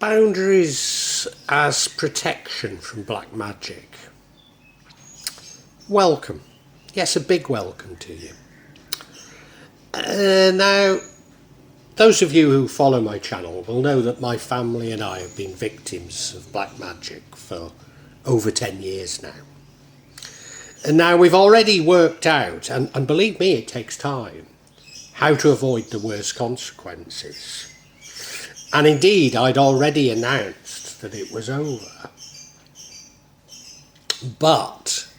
Boundaries as protection from black magic. Welcome. Yes, a big welcome to you. Now, those of you who follow my channel will know that my family and I have been victims of black magic for over 10 years now. And now we've already worked out, and believe me, it takes time, how to avoid the worst consequences. And indeed, I'd already announced that it was over. But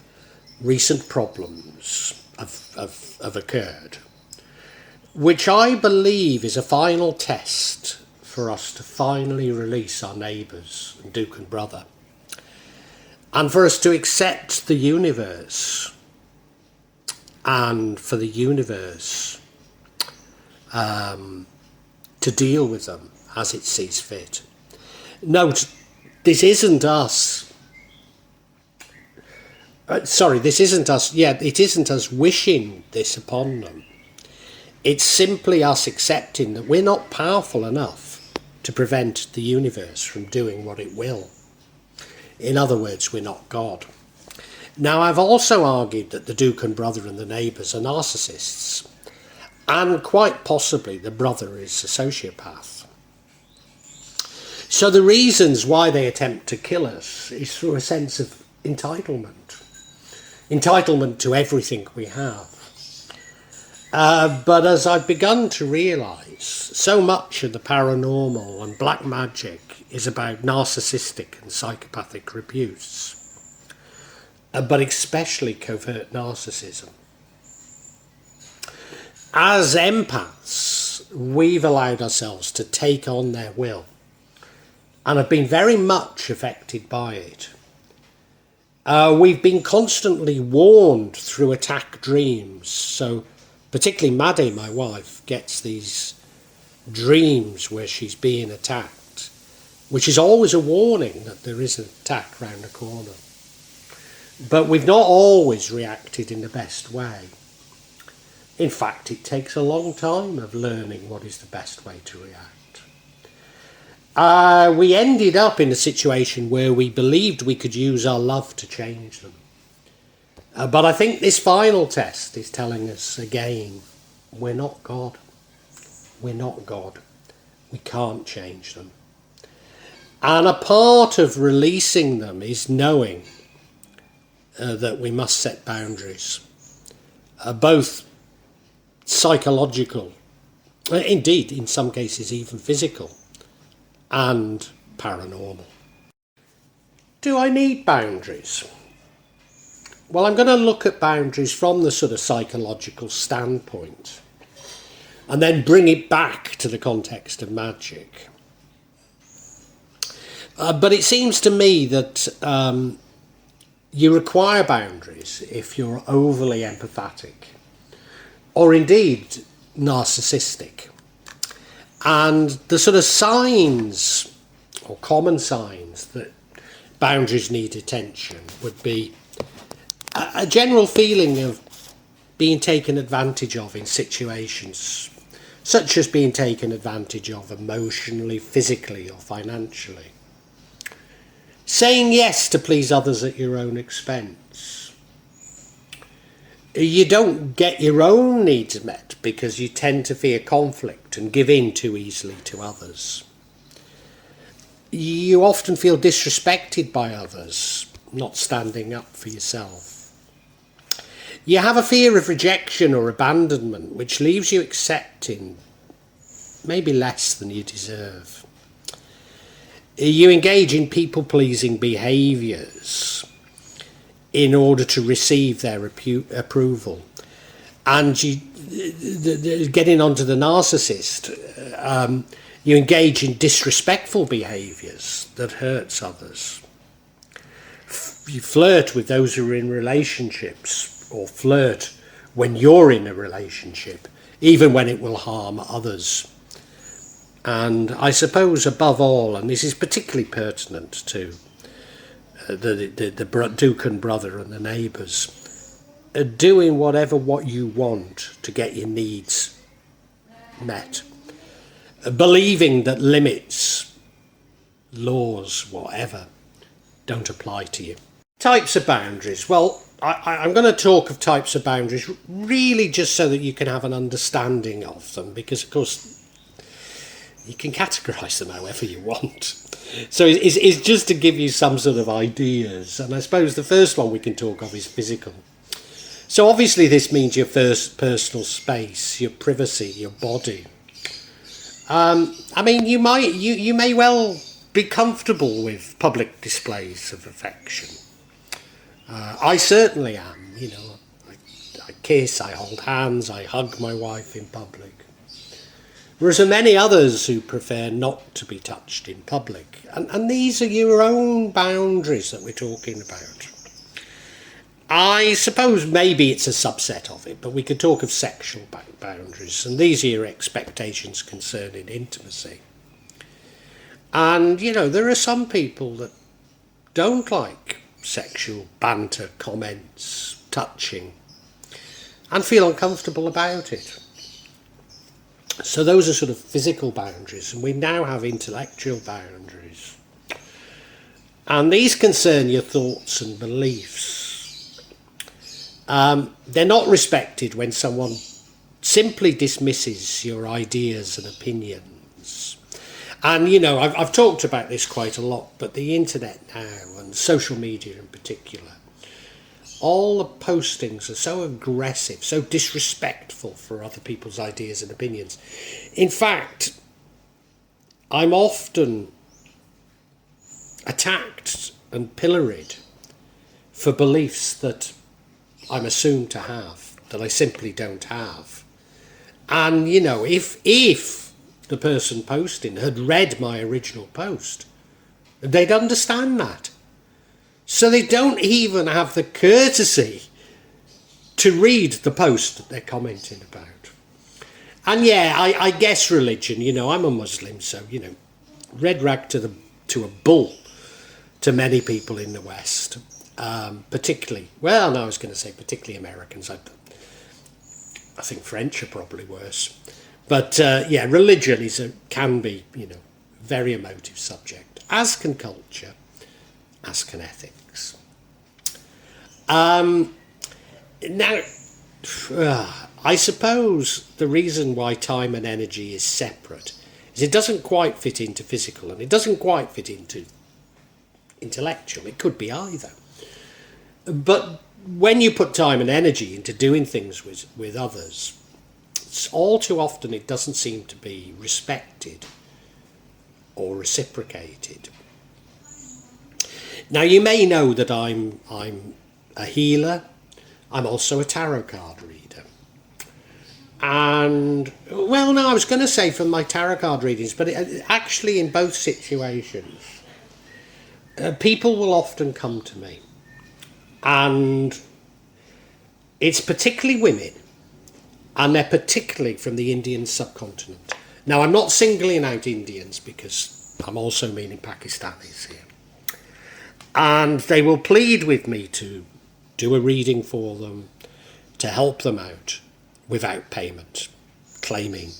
recent problems have occurred, which I believe is a final test for us to finally release our neighbours, Duke and Brother, and for us to accept the universe, and for the universe to deal with them as it sees fit. Note, this isn't us. This isn't us. Yeah, it isn't us wishing this upon them. It's simply us accepting that we're not powerful enough to prevent the universe from doing what it will. In other words, we're not God. Now, I've also argued that the Duke and Brother and the neighbours are narcissists, and quite possibly the brother is a sociopath. So the reasons why they attempt to kill us is through a sense of entitlement. Entitlement to everything we have. But as I've begun to realise, so much of the paranormal and black magic is about narcissistic and psychopathic abuse, but especially covert narcissism. As empaths, we've allowed ourselves to take on their will and have been very much affected by it. We've been constantly warned through attack dreams. So particularly Maddie, my wife, gets these dreams where she's being attacked, which is always a warning that there is an attack round the corner. But we've not always reacted in the best way. In fact, it takes a long time of learning what is the best way to react. We ended up in a situation where we believed we could use our love to change them. But I think this final test is telling us again, we're not God. We're not God. We can't change them. And a part of releasing them is knowing that we must set boundaries, both psychological, indeed in some cases even physical, and paranormal. Do I need boundaries? Well, I'm going to look at boundaries from the sort of psychological standpoint and then bring it back to the context of magic. But it seems to me that you require boundaries if you're overly empathetic or indeed narcissistic. And the sort of signs, or common signs, that boundaries need attention would be a general feeling of being taken advantage of in situations, such as being taken advantage of emotionally, physically, or financially. Saying yes to please others at your own expense. You don't get your own needs met because you tend to fear conflict and give in too easily to others. You often feel disrespected by others, not standing up for yourself. You have a fear of rejection or abandonment, which leaves you accepting maybe less than you deserve. You engage in people-pleasing behaviours in order to receive their approval. And getting onto the narcissist, you engage in disrespectful behaviours that hurts others. You flirt with those who are in relationships, or flirt when you're in a relationship, even when it will harm others. And I suppose above all, and this is particularly pertinent to the Duke and Brother and the neighbours, doing what you want to get your needs met, believing that limits laws, whatever, don't apply to you. Types of boundaries. Well, I'm going to talk of types of boundaries really just so that you can have an understanding of them, because of course you can categorise them however you want. So it's just to give you some sort of ideas. And I suppose the first one we can talk of is physical. So obviously this means your first personal space, your privacy, your body. I mean, you may well be comfortable with public displays of affection. I certainly am, you know. I kiss, I hold hands, I hug my wife in public. Whereas there are many others who prefer not to be touched in public. And these are your own boundaries that we're talking about. I suppose maybe it's a subset of it, but we could talk of sexual boundaries, and these are your expectations concerning intimacy. And, you know, there are some people that don't like sexual banter, comments, touching, and feel uncomfortable about it. So those are sort of physical boundaries, and we now have intellectual boundaries. And these concern your thoughts and beliefs. They're not respected when someone simply dismisses your ideas and opinions. And, you know, I've talked about this quite a lot, but the internet now, and social media in particular, all the postings are so aggressive, so disrespectful for other people's ideas and opinions. In fact, I'm often attacked and pilloried for beliefs that I'm assumed to have, that I simply don't have. And, you know, if the person posting had read my original post, they'd understand that. So they don't even have the courtesy to read the post that they're commenting about. And yeah, I guess religion, you know, I'm a Muslim, so, you know, red rag to a bull to many people in the West. Particularly, well, no, I was going to say particularly Americans. I think French are probably worse. But yeah, religion can be, you know, very emotive subject, as can culture, as can ethics. Now, I suppose the reason why time and energy is separate is it doesn't quite fit into physical, and it doesn't quite fit into intellectual. It could be either. But when you put time and energy into doing things with others, all too often it doesn't seem to be respected or reciprocated. Now, you may know that I'm a healer. I'm also a tarot card reader. And, well, no, I was going to say from my tarot card readings, but actually in both situations, people will often come to me. And it's particularly women, and they're particularly from the Indian subcontinent. Now, I'm not singling out Indians because I'm also meaning Pakistanis here. And they will plead with me to do a reading for them, to help them out without payment, claiming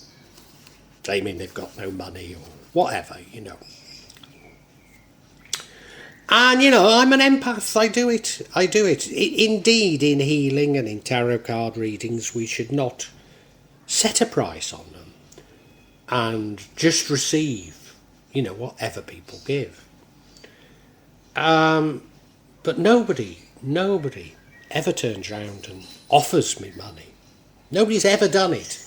they've got no money or whatever, you know. And, you know, I'm an empath. I do it. Indeed, in healing and in tarot card readings, we should not set a price on them and just receive, you know, whatever people give. But nobody ever turns around and offers me money. Nobody's ever done it.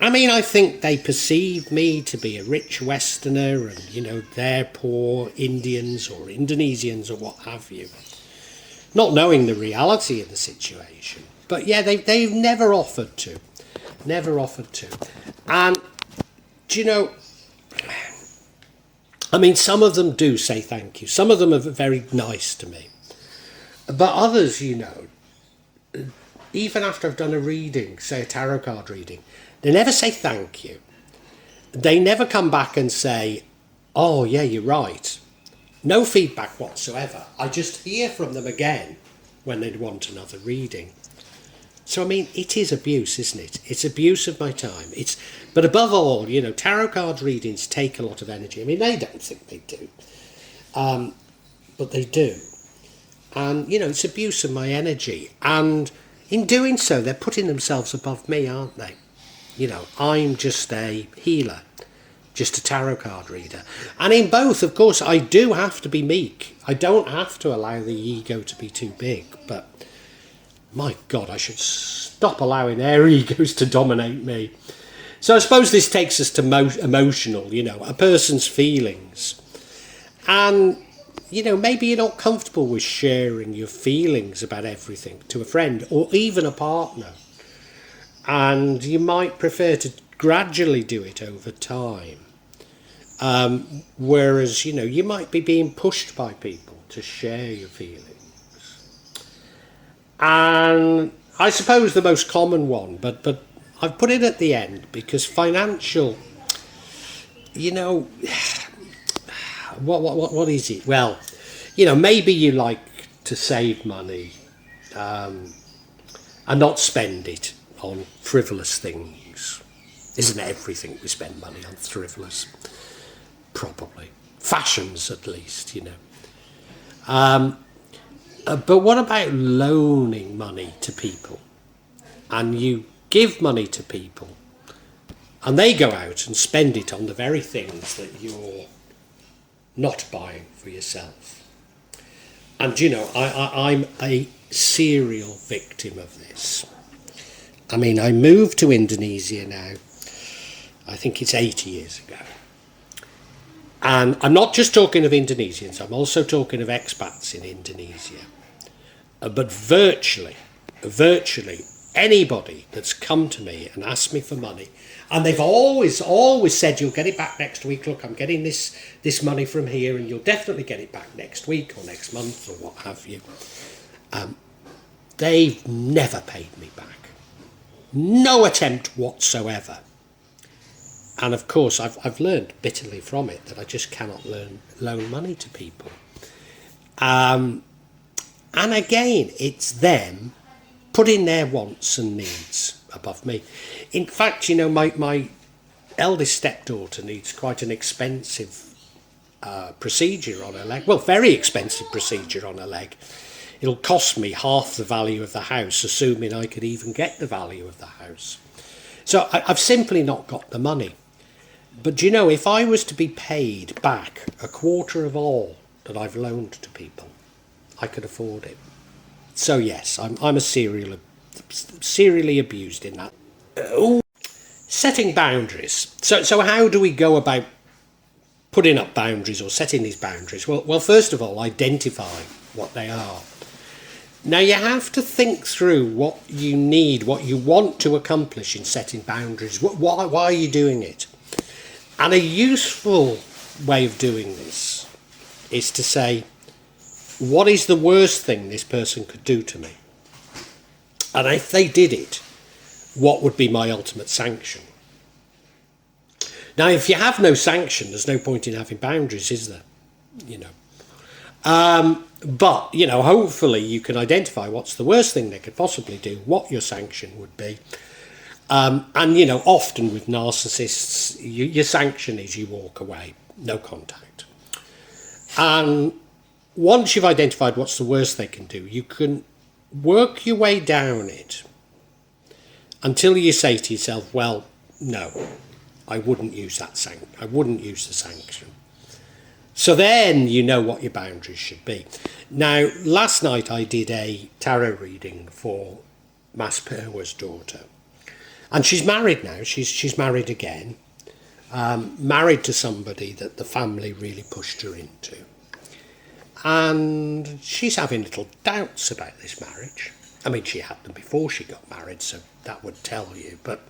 I mean, I think they perceive me to be a rich Westerner and, you know, they're poor Indians or Indonesians or what have you. Not knowing the reality of the situation. But yeah, they've never offered to. Never offered to. And, do you know, I mean, some of them do say thank you. Some of them are very nice to me. But others, you know, even after I've done a reading, say a tarot card reading, they never say thank you. They never come back and say, oh, yeah, you're right. No feedback whatsoever. I just hear from them again when they'd want another reading. So, I mean, it is abuse, isn't it? It's abuse of my time. But above all, you know, tarot card readings take a lot of energy. I mean, they don't think they do, but they do. And, you know, it's abuse of my energy. And in doing so, they're putting themselves above me, aren't they? You know, I'm just a healer, just a tarot card reader. And in both, of course, I do have to be meek. I don't have to allow the ego to be too big, but my God, I should stop allowing their egos to dominate me. So I suppose this takes us to emotional, you know, a person's feelings. And, you know, maybe you're not comfortable with sharing your feelings about everything to a friend or even a partner. And you might prefer to gradually do it over time. Whereas, you know, you might be being pushed by people to share your feelings. And I suppose the most common one, but I've put it at the end because financial, you know, what is it? Well, you know, maybe you like to save money and not spend it on frivolous things. Isn't everything we spend money on frivolous? Probably. Fashions, at least, you know. But what about loaning money to people? And you give money to people and they go out and spend it on the very things that you're not buying for yourself. And, you know, I'm a serial victim of this. I mean, I moved to Indonesia now, I think it's 8 years ago. And I'm not just talking of Indonesians, I'm also talking of expats in Indonesia. But virtually anybody that's come to me and asked me for money, and they've always said, you'll get it back next week, look, I'm getting this money from here and you'll definitely get it back next week or next month or what have you. They've never paid me back. No attempt whatsoever. And of course, I've learned bitterly from it that I just cannot loan money to people. And again, it's them putting their wants and needs above me. In fact, you know, my eldest stepdaughter needs quite an expensive procedure on her leg. Well, very expensive procedure on her leg. It'll cost me half the value of the house, assuming I could even get the value of the house. So I've simply not got the money. But you know, if I was to be paid back a quarter of all that I've loaned to people, I could afford it. So yes, I'm a serially abused in that. Setting boundaries. So how do we go about putting up boundaries or setting these boundaries? Well, first of all, identify what they are. Now you have to think through what you need, what you want to accomplish in setting boundaries. Why are you doing it? And a useful way of doing this is to say, what is the worst thing this person could do to me? And if they did it, what would be my ultimate sanction? Now, if you have no sanction, there's no point in having boundaries, is there? You know. But, you know, hopefully you can identify what's the worst thing they could possibly do, what your sanction would be. And, you know, often with narcissists, your sanction is you walk away, no contact. And once you've identified what's the worst they can do, you can work your way down it until you say to yourself, well, no, I wouldn't use that I wouldn't use the sanction. So then you know what your boundaries should be. Now, last night I did a tarot reading for Mas Perwa's daughter. And she's married now. She's married again. Married to somebody that the family really pushed her into. And she's having little doubts about this marriage. I mean, she had them before she got married, so that would tell you. But,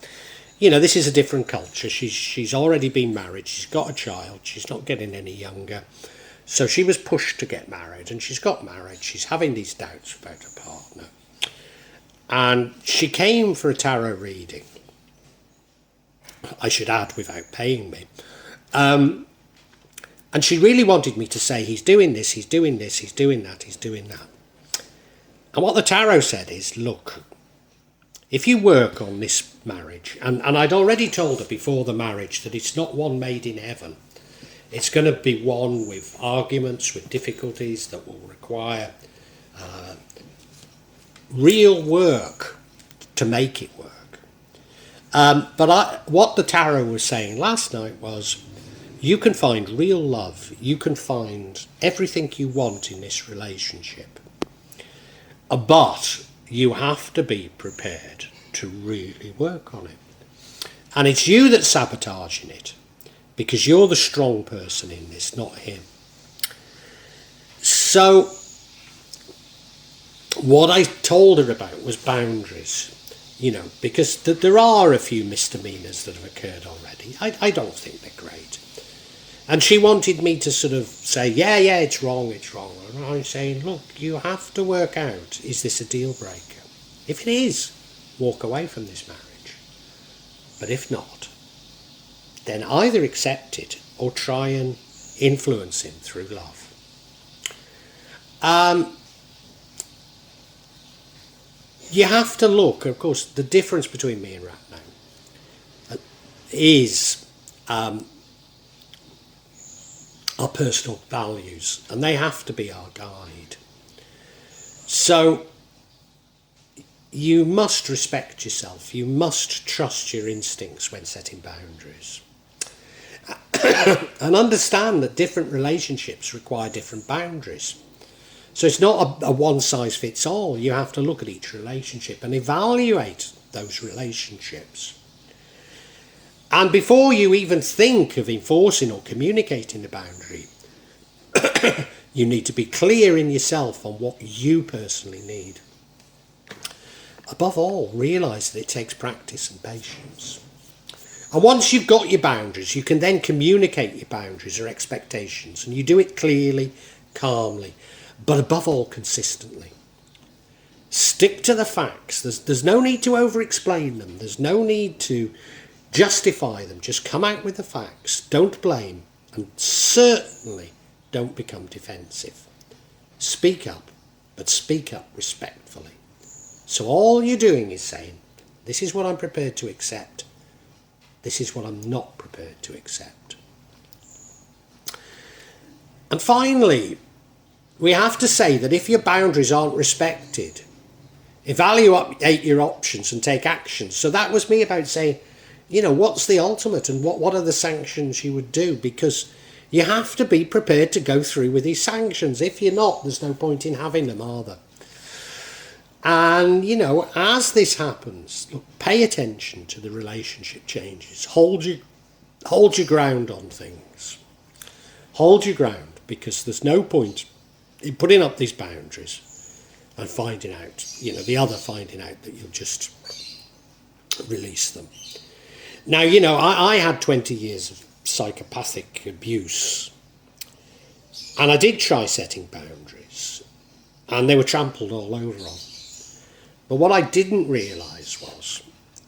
you know, this is a different culture. She's already been married. She's got a child. She's not getting any younger. So she was pushed to get married, and she's got married. She's having these doubts about her partner. And she came for a tarot reading. I should add, without paying me. And she really wanted me to say, he's doing this, he's doing this, he's doing that, he's doing that. And what the tarot said is, look, if you work on this marriage, and I'd already told her before the marriage that it's not one made in heaven. It's going to be one with arguments, with difficulties that will require real work to make it work. But what the tarot was saying last night was, you can find real love, you can find everything you want in this relationship, but you have to be prepared to really work on it. And it's you that's sabotaging it, because you're the strong person in this, not him. So what I told her about was boundaries, because there are a few misdemeanors that have occurred already. I don't think they're great. And she wanted me to sort of say, yeah, it's wrong. And I'm saying, look, you have to work out, is this a deal breaker? If it is, walk away from this marriage. But if not, then either accept it or try and influence him through love. You have to look, of course, the difference between me and Rat now is our personal values, and they have to be our guide. So you must respect yourself, you must trust your instincts when setting boundaries. And understand that different relationships require different boundaries. So it's not a one-size-fits-all. You have to look at each relationship and evaluate those relationships. And before you even think of enforcing or communicating the boundary, you need to be clear in yourself on what you personally need. Above all, realise that it takes practice and patience. And once you've got your boundaries, you can then communicate your boundaries or expectations, and you do it clearly, calmly, but above all, consistently. Stick to the facts. There's no need to over-explain them. There's no need to justify them. Just come out with the facts. Don't blame, and certainly don't become defensive. Speak up, but speak up respectfully. So all you're doing is saying, this is what I'm prepared to accept. This is what I'm not prepared to accept. And finally, we have to say that if your boundaries aren't respected, evaluate your options and take action. So that was me about saying, what's the ultimate and what are the sanctions you would do? Because you have to be prepared to go through with these sanctions. If you're not, there's no point in having them, are there? And, as this happens, look, pay attention to the relationship changes. Hold your ground on things. Hold your ground, because there's no point in putting up these boundaries and finding out, the other finding out that you'll just release them. Now, I had 20 years of psychopathic abuse, and I did try setting boundaries, and they were trampled all over on. But what I didn't realise was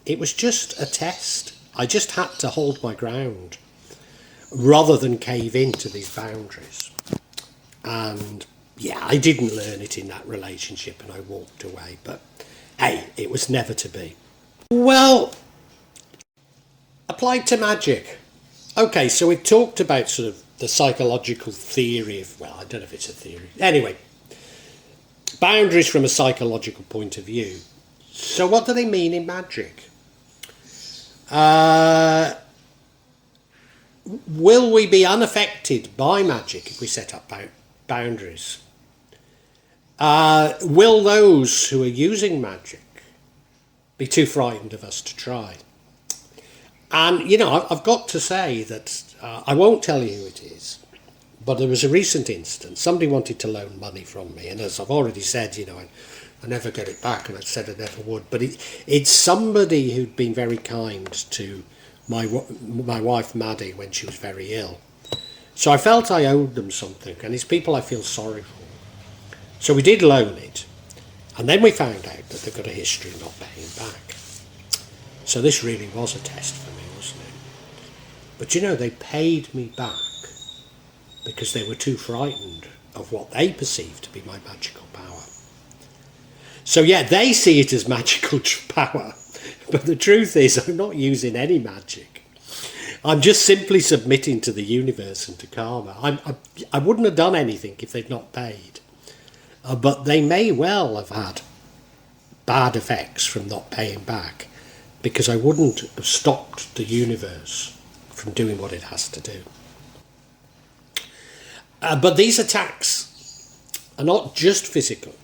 it was just a test. I just had to hold my ground rather than cave into these boundaries. And I didn't learn it in that relationship and I walked away. But hey, it was never to be. Well, applied to magic. Okay, so we've talked about sort of the psychological theory of, I don't know if it's a theory. Anyway, boundaries from a psychological point of view. So what do they mean in magic? Will we be unaffected by magic if we set up boundaries? Will those who are using magic be too frightened of us to try? And, I've got to say that I won't tell you who it is. But there was a recent instance. Somebody wanted to loan money from me, and as I've already said, I never get it back, and I said I never would. But it's somebody who'd been very kind to my wife Maddie when she was very ill. So I felt I owed them something, and it's people I feel sorry for. So we did loan it, and then we found out that they've got a history of not paying back. So this really was a test for me, wasn't it? But they paid me back because they were too frightened of what they perceived to be my magical power. So yeah, they see it as magical power, but the truth is I'm not using any magic. I'm just simply submitting to the universe and to karma. I wouldn't have done anything if they'd not paid, but they may well have had bad effects from not paying back, because I wouldn't have stopped the universe from doing what it has to do. But these attacks are not just physical,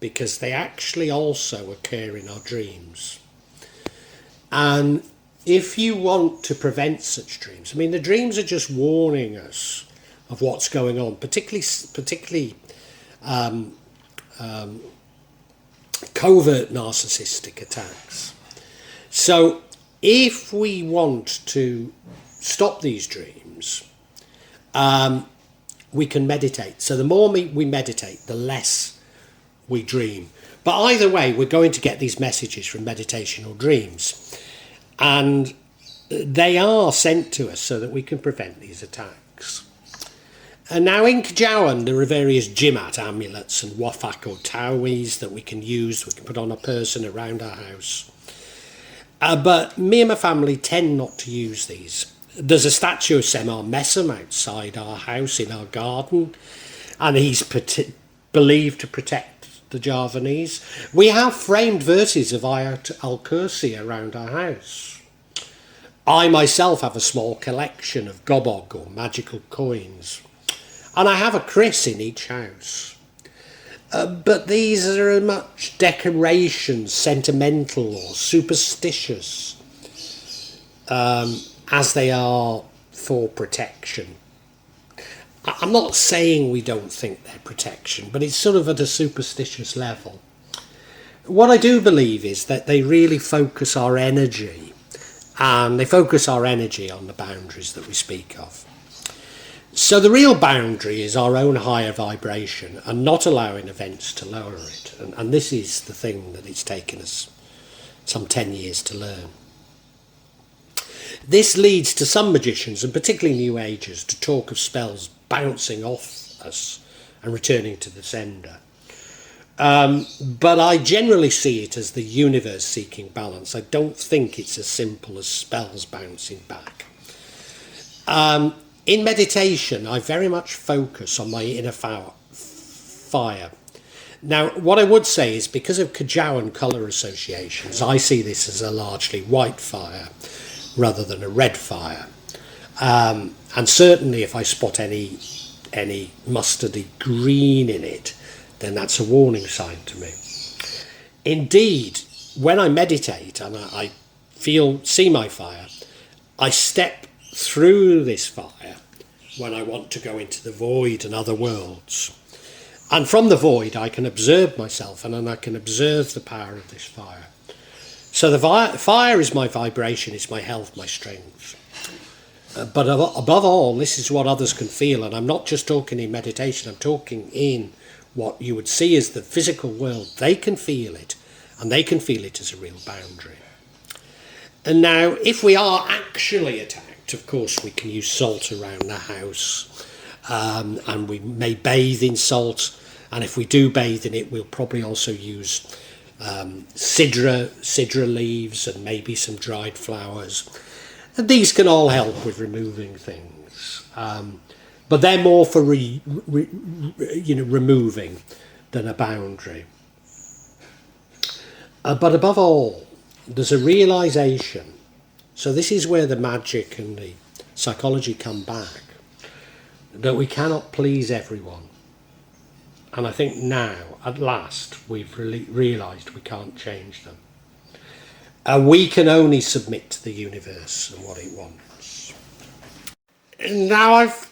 because they actually also occur in our dreams. And if you want to prevent such dreams, I mean, the dreams are just warning us of what's going on, particularly covert narcissistic attacks. So if we want to stop these dreams, we can meditate. So the more we meditate, the less we dream. But either way, we're going to get these messages from meditation or dreams, and they are sent to us so that we can prevent these attacks. And now in Kajawan, there are various Jimat amulets and Wafak or Tawis that we can use, we can put on a person around our house. But me and my family tend not to use these. There's a statue of Semar Messam outside our house in our garden, and he's believed to protect the Javanese. We have framed verses of Ayat al-Kursi around our house. I myself have a small collection of gobog or magical coins, and I have a kris in each house. But these are much decorations, sentimental or superstitious, as they are for protection. I'm not saying we don't think they're protection, but it's sort of at a superstitious level. What I do believe is that they really focus our energy, and they focus our energy on the boundaries that we speak of. So the real boundary is our own higher vibration and not allowing events to lower it. And this is the thing that it's taken us some 10 years to learn. This leads to some magicians, and particularly New Agers, to talk of spells bouncing off us and returning to the sender. But I generally see it as the universe seeking balance. I don't think it's as simple as spells bouncing back. In meditation, I very much focus on my inner fire. Now, what I would say is, because of Kajawan colour associations, I see this as a largely white fire rather than a red fire. And certainly if I spot any mustardy green in it, then that's a warning sign to me. Indeed, when I meditate and I see my fire, I step through this fire when I want to go into the void and other worlds. And from the void I can observe myself, and then I can observe the power of this fire. So the fire is my vibration, it's my health, my strength. But above all, this is what others can feel, and I'm not just talking in meditation, I'm talking in what you would see as the physical world. They can feel it, and they can feel it as a real boundary. And now, if we are actually attacked, of course we can use salt around the house, and we may bathe in salt, and if we do bathe in it, we'll probably also use sidra leaves and maybe some dried flowers. And these can all help with removing things, but they're more for removing than a boundary. But above all, there's a realization. So this is where the magic and the psychology come back, that we cannot please everyone. And I think now, at last, we've realised we can't change them. And we can only submit to the universe and what it wants. Now, I've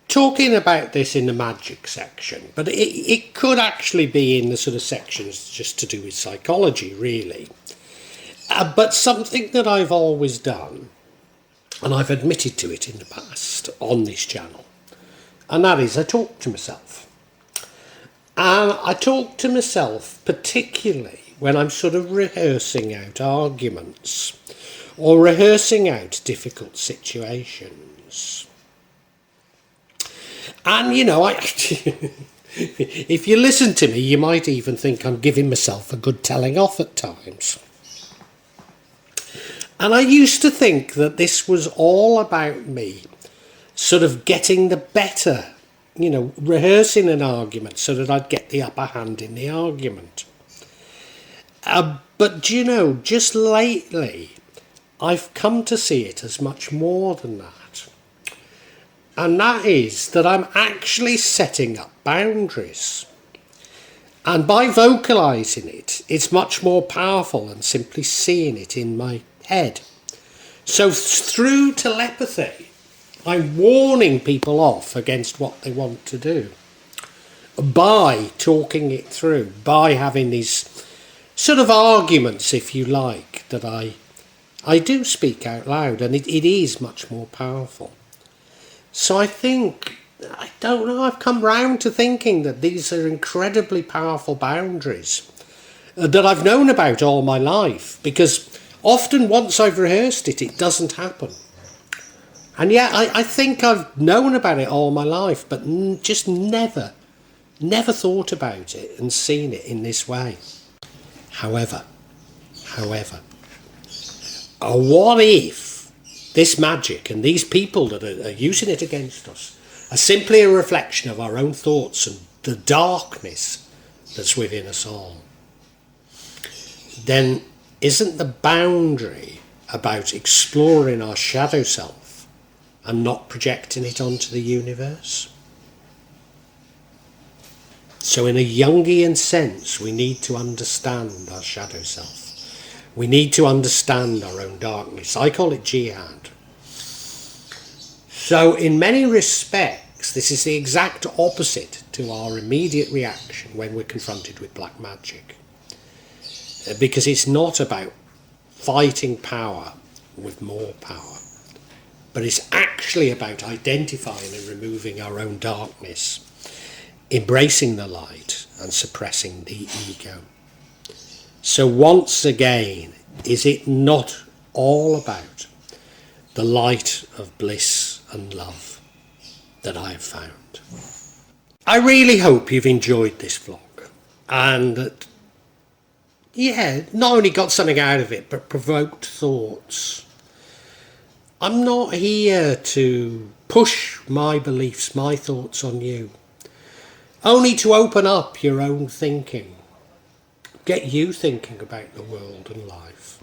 talking about this in the magic section, but it could actually be in the sort of sections just to do with psychology, really. But something that I've always done, and I've admitted to it in the past on this channel, and that is I talk to myself. And I talk to myself particularly when I'm sort of rehearsing out arguments or rehearsing out difficult situations. And, you know, If you listen to me, you might even think I'm giving myself a good telling off at times. And I used to think that this was all about me sort of getting the better, rehearsing an argument so that I'd get the upper hand in the argument. But just lately, I've come to see it as much more than that. And that is that I'm actually setting up boundaries. And by vocalising it, it's much more powerful than simply seeing it in my head. So through telepathy, I'm warning people off against what they want to do. By talking it through, by having these sort of arguments, if you like, that I do speak out loud, and it is much more powerful. So I don't know, I've come round to thinking that these are incredibly powerful boundaries that I've known about all my life, because often once I've rehearsed it, it doesn't happen. And yet I think I've known about it all my life, but just never thought about it and seen it in this way. However, what if this magic and these people that are using it against us are simply a reflection of our own thoughts and the darkness that's within us all? Then isn't the boundary about exploring our shadow self and not projecting it onto the universe? So in a Jungian sense, we need to understand our shadow self. We need to understand our own darkness. I call it jihad. So in many respects, this is the exact opposite to our immediate reaction when we're confronted with black magic. Because it's not about fighting power with more power, but it's actually about identifying and removing our own darkness, embracing the light and suppressing the ego. So once again, is it not all about the light of bliss and love that I have found? I really hope you've enjoyed this vlog and that, not only got something out of it, but provoked thoughts. I'm not here to push my beliefs, my thoughts on you, only to open up your own thinking. Get you thinking about the world and life.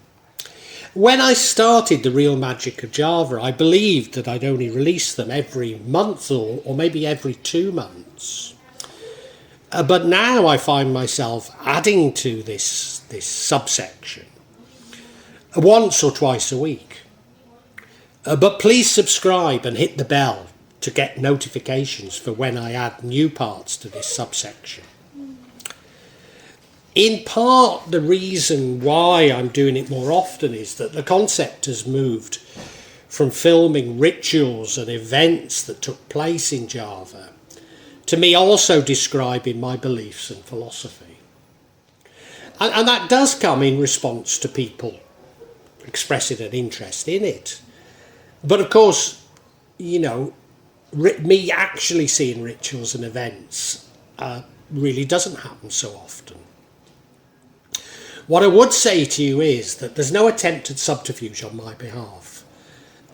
When I started The Real Magic of Java, I believed that I'd only release them every month or maybe every 2 months. But now I find myself adding to this subsection once or twice a week. But please subscribe and hit the bell to get notifications for when I add new parts to this subsection. In part, the reason why I'm doing it more often is that the concept has moved from filming rituals and events that took place in Java to me also describing my beliefs and philosophy. And that does come in response to people expressing an interest in it. But of course, me actually seeing rituals and events really doesn't happen so often. What I would say to you is that there's no attempt at subterfuge on my behalf.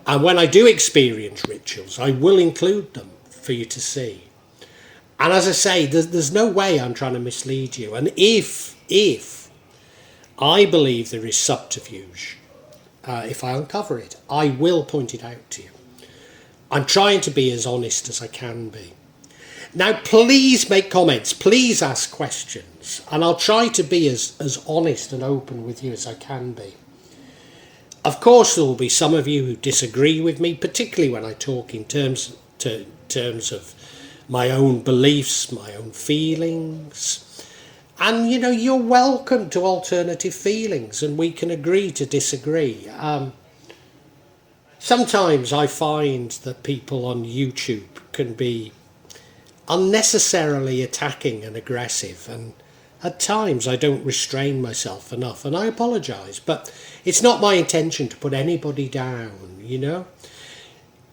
And when I do experience rituals, I will include them for you to see. And as I say, there's no way I'm trying to mislead you. And if I believe there is subterfuge, if I uncover it, I will point it out to you. I'm trying to be as honest as I can be. Now, please make comments, please ask questions, and I'll try to be as honest and open with you as I can be. Of course, there will be some of you who disagree with me, particularly when I talk in terms of my own beliefs, my own feelings. And, you're welcome to alternative feelings, and we can agree to disagree. Sometimes I find that people on YouTube can be unnecessarily attacking and aggressive, and at times I don't restrain myself enough, and I apologise, but it's not my intention to put anybody down.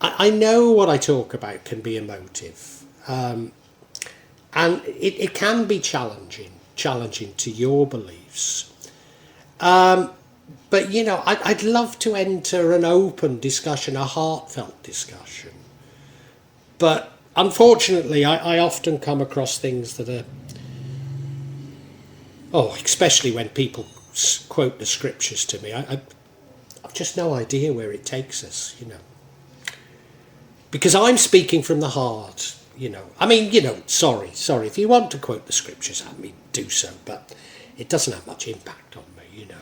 I know what I talk about can be emotive, And it can be challenging to your beliefs. But, you know, I'd love to enter an open discussion, a heartfelt discussion. But unfortunately, I often come across things that are, especially when people quote the scriptures to me, I've just no idea where it takes us, you know. Because I'm speaking from the heart, you know. I mean, you know, sorry, if you want to quote the scriptures at me, do so, but it doesn't have much impact on me, you know.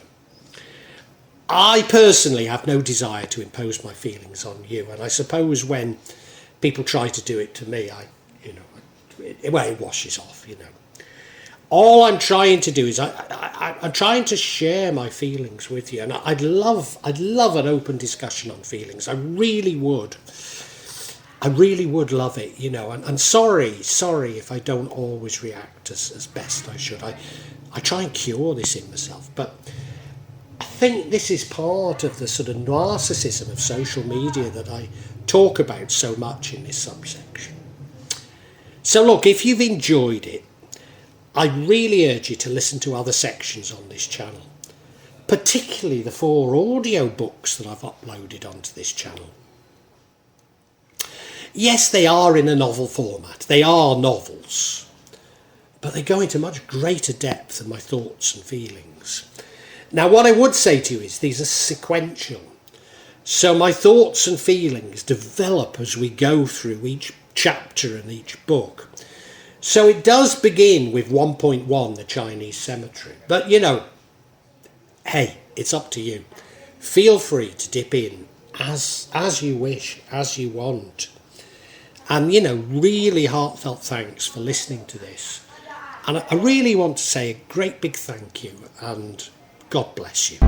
I personally have no desire to impose my feelings on you, and I suppose when people try to do it to me, it washes off, you know. All I'm trying to do is I'm trying to share my feelings with you, and I'd love an open discussion on feelings. I really would love it, you know. And sorry if I don't always react as best I should. I try and cure this in myself, but I think this is part of the sort of narcissism of social media that I talk about so much in this subsection. So look, if you've enjoyed it, I really urge you to listen to other sections on this channel, particularly the 4 audio books that I've uploaded onto this channel. Yes, they are in a novel format. They are novels, but they go into much greater depth than my thoughts and feelings. Now, what I would say to you is these are sequential. So my thoughts and feelings develop as we go through each chapter and each book. So it does begin with 1.1, the Chinese cemetery. But, you know, hey, it's up to you. Feel free to dip in as you wish, as you want. And, you know, really heartfelt thanks for listening to this. And I really want to say a great big thank you, and God bless you.